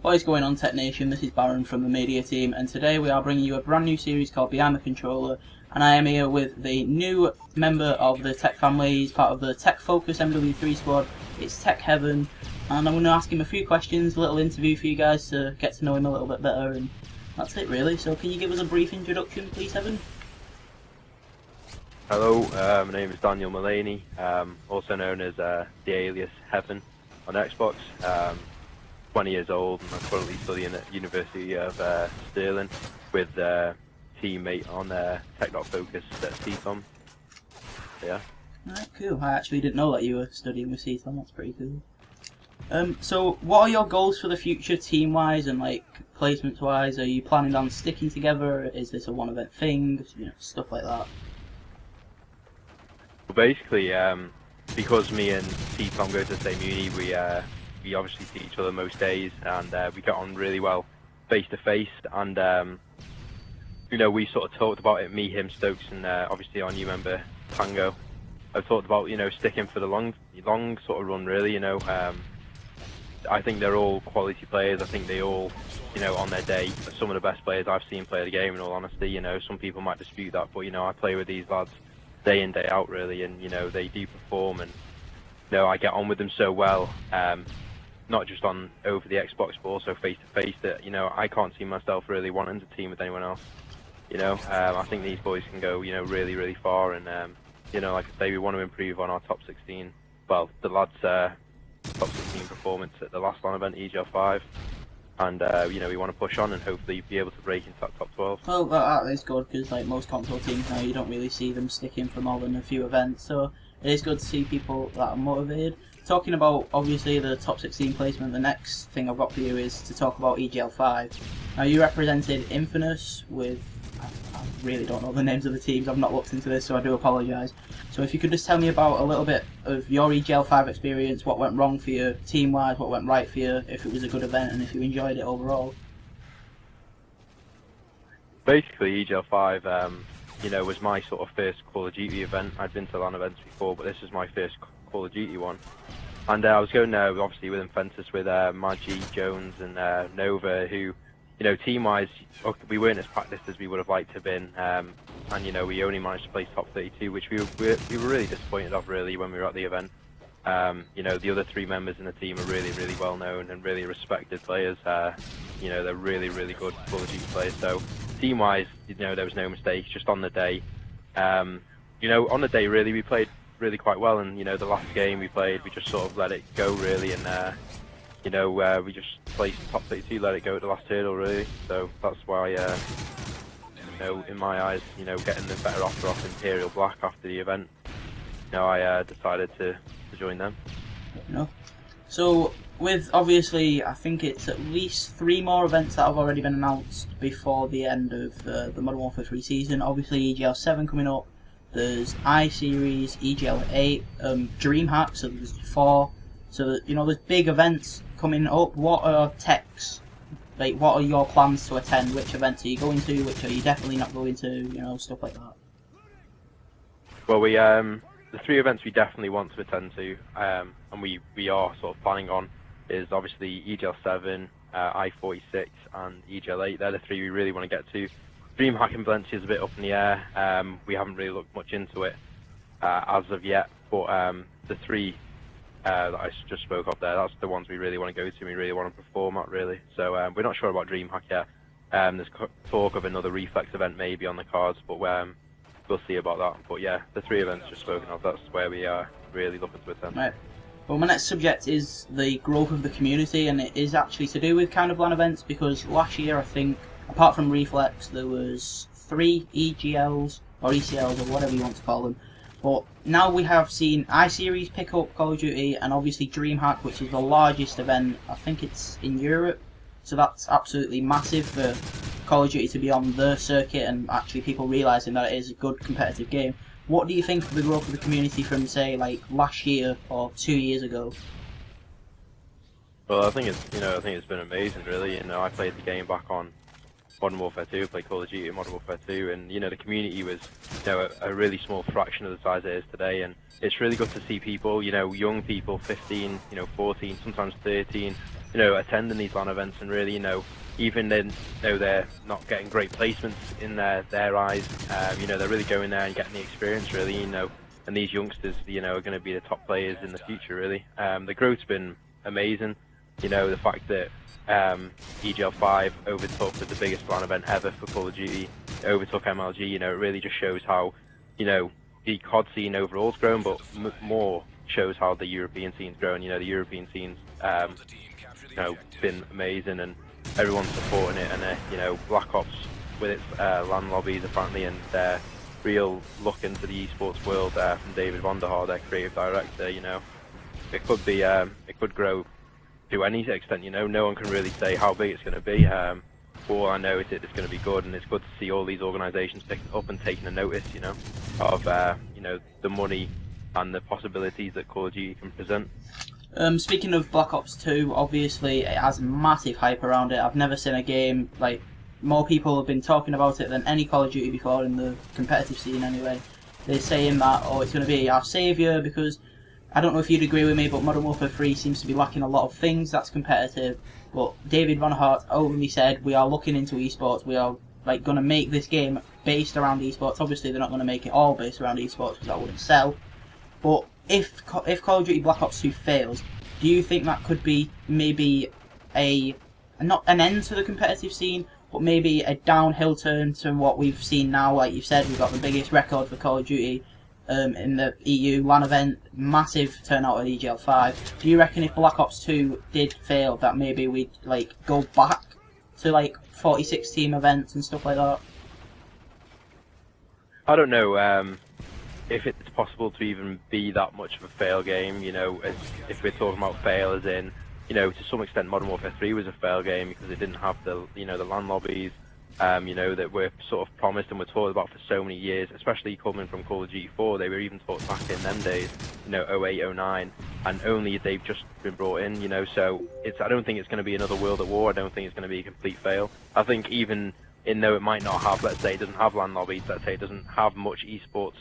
What is going on, Tech Nation? This is Baron from the media team, and today we are bringing you a brand new series called Behind the Controller, and I am here with the new member of the Tech family. He's part of the Tech Focus MW3 squad. It's TEC Heaven, and I'm going to ask him a few questions, a little interview for you guys to get to know him a little bit better, and that's it really. So can you give us a brief introduction, please, Heaven? Hello, my name is Daniel Mullaney, also known as the alias Heaven on Xbox. 20 years old, and I'm currently studying at University of Stirling with a teammate on Tech.Focus at CTOM. Yeah. Alright, cool. I actually didn't know that you were studying with CTOM. That's pretty cool. So what are your goals for the future, team-wise and like placements-wise? Are you planning on sticking together? Is this a one-event thing? You know, stuff like that. Well, basically, because me and CTOM go to the same uni, we obviously see each other most days, and we get on really well face to face. And you know, we sort of talked about it, me, him, Stokes, and obviously our new member Tango. I've talked about, you know, sticking for the long sort of run, really. You know, I think they're all quality players. I think they all, you know, on their day, are some of the best players I've seen play the game. In all honesty, you know, some people might dispute that, but you know, I play with these lads day in, day out, really, and you know, they do perform, and you know, I get on with them so well. Not just on over the Xbox, but also face to face. That, you know, I can't see myself really wanting to team with anyone else. You know, I think these boys can go, you know, really, really far. And you know, like I say, we want to improve on our top 16. Well, the lads' top 16 performance at the last LAN event, EGL5, and you know, we want to push on and hopefully be able to break into that top 12. Well, that is good, because like most console teams now, you don't really see them sticking for more than a few events. So it is good to see people that are motivated. Talking about, obviously, the top 16 placement, the next thing I've got for you is to talk about EGL5. Now, you represented Infamous with, I really don't know the names of the teams, I've not looked into this, so I do apologise. So if you could just tell me about a little bit of your EGL5 experience, what went wrong for you team-wise, what went right for you, if it was a good event, and if you enjoyed it overall. Basically, EGL5, you know, was my sort of first Call of Duty event. I'd been to LAN events before, but this is my first Call of Duty one. And I was going there obviously with Inventus, with Maggi, Jones and Nova, who, you know, team-wise, we weren't as practiced as we would have liked to have been. And, you know, we only managed to place top 32, which we were really disappointed of, really, when we were at the event. You know, the other three members in the team are really, really well known and really respected players. You know, they're really, really good Call of Duty players. So team-wise, you know, there was no mistakes. Just on the day, you know, on the day, really, we played really quite well, and you know, the last game we played, we just sort of let it go, really, and you know, we just placed top 32, let it go at the last hurdle, really. So that's why, you know, in my eyes, you know, getting the better offer off Imperial Black after the event, you know, I decided to join them. You know, so with, obviously, I think it's at least 3 more events that have already been announced before the end of the Modern Warfare 3 season. Obviously, EGL7 coming up. There's I-Series, EGL8, DreamHack, so there's 4. So, you know, there's big events coming up. What are Tech's, like, what are your plans to attend? Which events are you going to? Which are you definitely not going to? You know, stuff like that. Well, we, the 3 events we definitely want to attend to, and we are sort of planning on, is obviously EGL7, I-46 and EGL8. They're the 3 we really want to get to. DreamHack in Valencia is a bit up in the air. We haven't really looked much into it as of yet, but the 3 that I just spoke of there, that's the ones we really want to go to and we really want to perform at, really. So we're not sure about DreamHack yet. There's talk of another Reflex event maybe on the cards, but we'll see about that. But yeah, the 3 events just spoken of, that's where we are really looking to attend. Right. Well, my next subject is the growth of the community, and it is actually to do with kind of LAN events, because last year, I think, apart from Reflex, there was 3 EGLs, or ECLs, or whatever you want to call them. But now we have seen I-Series pick up Call of Duty, and obviously DreamHack, which is the largest event, I think it's in Europe. So that's absolutely massive for Call of Duty to be on the circuit, and actually people realising that it is a good competitive game. What do you think of the growth of the community from, say, like last year or 2 years ago? Well, I think it's, you know, I think it's been amazing, really. You know, I played the game back on Modern Warfare 2, played Call of Duty in Modern Warfare 2, and you know, the community was, you know, a really small fraction of the size it is today, and it's really good to see people, you know, young people, 15, you know, 14, sometimes 13, attending these LAN events and really, even then, they're not getting great placements in their eyes. They're really going there and getting the experience, really, and these youngsters, are going to be the top players in the future, really. The growth's been amazing. The fact that EGL5 overtook the biggest LAN event ever for Call of Duty, overtook MLG, it really just shows how, the COD scene overall's grown, but more shows how the European scene's grown. The European scene's, been amazing, and everyone's supporting it, and Black Ops with its LAN lobbies apparently, and their real look into the esports world from David Vonderhaar, their creative director, it could be, it could grow to any extent, no one can really say how big it's going to be. All I know is that it's going to be good, and it's good to see all these organisations picking up and taking a notice, of the money and the possibilities that Call of Duty can present. Speaking of Black Ops 2, obviously it has massive hype around it. I've never seen a game, like, more people have been talking about it than any Call of Duty before in the competitive scene anyway. They're saying that, it's going to be our saviour, because I don't know if you'd agree with me, but Modern Warfare 3 seems to be lacking a lot of things that's competitive. But David Vonderhaar openly said, we are looking into esports, we are going to make this game based around esports. Obviously they're not going to make it all based around esports because that wouldn't sell. But if Call of Duty Black Ops 2 fails, do you think that could be maybe not an end to the competitive scene, but maybe a downhill turn to what we've seen now? Like you've said, we've got the biggest record for Call of Duty in the EU LAN event, massive turnout at EGL5. Do you reckon if Black Ops 2 did fail, that maybe we'd go back to 46 team events and stuff like that? I don't know if it's possible to even be that much of a fail game. If we're talking about fail as in, to some extent Modern Warfare 3 was a fail game because it didn't have the the LAN lobbies. That were sort of promised and were talked about for so many years, especially coming from Call of Duty 4. They were even talked back in them days, 08, 09, and only they've just been brought in, so I don't think it's going to be another World at War. I don't think it's going to be a complete fail. I think even though it might not have, let's say it doesn't have LAN lobbies, let's say it doesn't have much esports,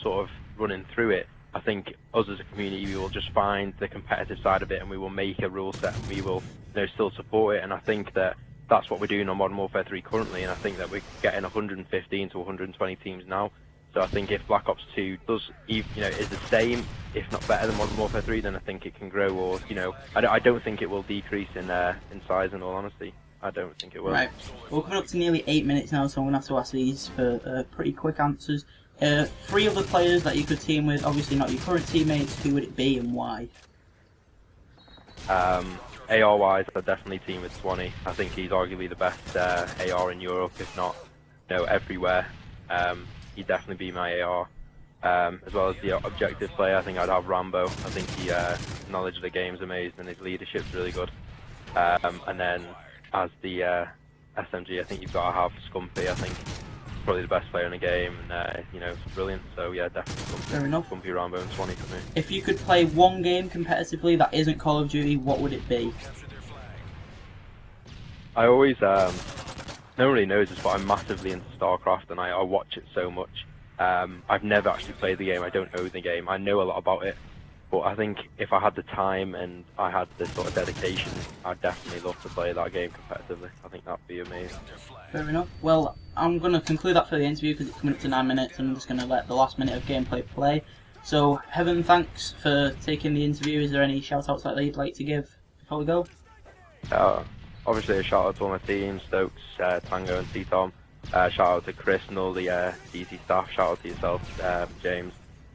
sort of running through it, I think us as a community, we will just find the competitive side of it and we will make a rule set and we will still support it. And I think that's what we're doing on Modern Warfare 3 currently, and I think that we're getting 115 to 120 teams now. So I think if Black Ops 2 does, is the same, if not better than Modern Warfare 3, then I think it can grow. Or I don't think it will decrease in size. In all honesty, I don't think it will. Right, we're coming up to nearly 8 minutes now, so I'm gonna have to ask these for pretty quick answers. 3 other players that you could team with, obviously not your current teammates. Who would it be and why? AR-wise, I'd definitely team with Swanee. I think he's arguably the best AR in Europe, if not, everywhere. He'd definitely be my AR. As well as the objective player, I think I'd have Rambo. I think his knowledge of the game is amazing and his leadership's really good. And then as the SMG, I think you've got to have Scumpy. I think probably the best player in the game, and it's brilliant. So yeah, definitely Scumpy. Fair enough. Scumpy, Rambo, and Swanee for me. If you could play one game competitively that isn't Call of Duty, what would it be? I always, no one really knows this, but I'm massively into StarCraft, and I watch it so much. I've never actually played the game. I don't know the game. I know a lot about it, but I think if I had the time and I had the sort of dedication, I'd definitely love to play that game competitively. I think that'd be amazing. Fair enough. Well, I'm going to conclude that for the interview because it's coming up to 9 minutes, and I'm just going to let the last minute of gameplay play. So, Heaven, thanks for taking the interview. Is there any shout-outs that you'd like to give before we go? Obviously, a shout-out to all my team, Stokes, Tango and T-Tom. Shout-out to Chris and all the DC staff. Shout-out to yourself, James.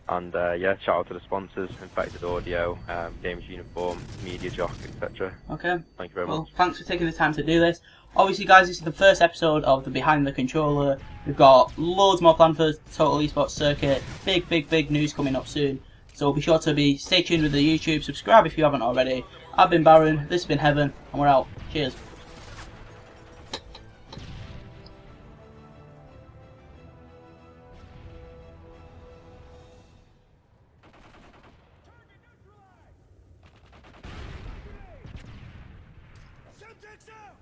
And yeah, shout-out to the sponsors, Infected Audio, Games Uniform, Media Jock, etc. Okay. Thank you very much. Thanks for taking the time to do this. Obviously, guys, this is the first episode of the Behind the Controller. We've got loads more planned for Total Esports Circuit. Big news coming up soon. So be sure to stay tuned with the YouTube. Subscribe if you haven't already. I've been Baron, this has been Heaven, and we're out. Cheers. Subjects out!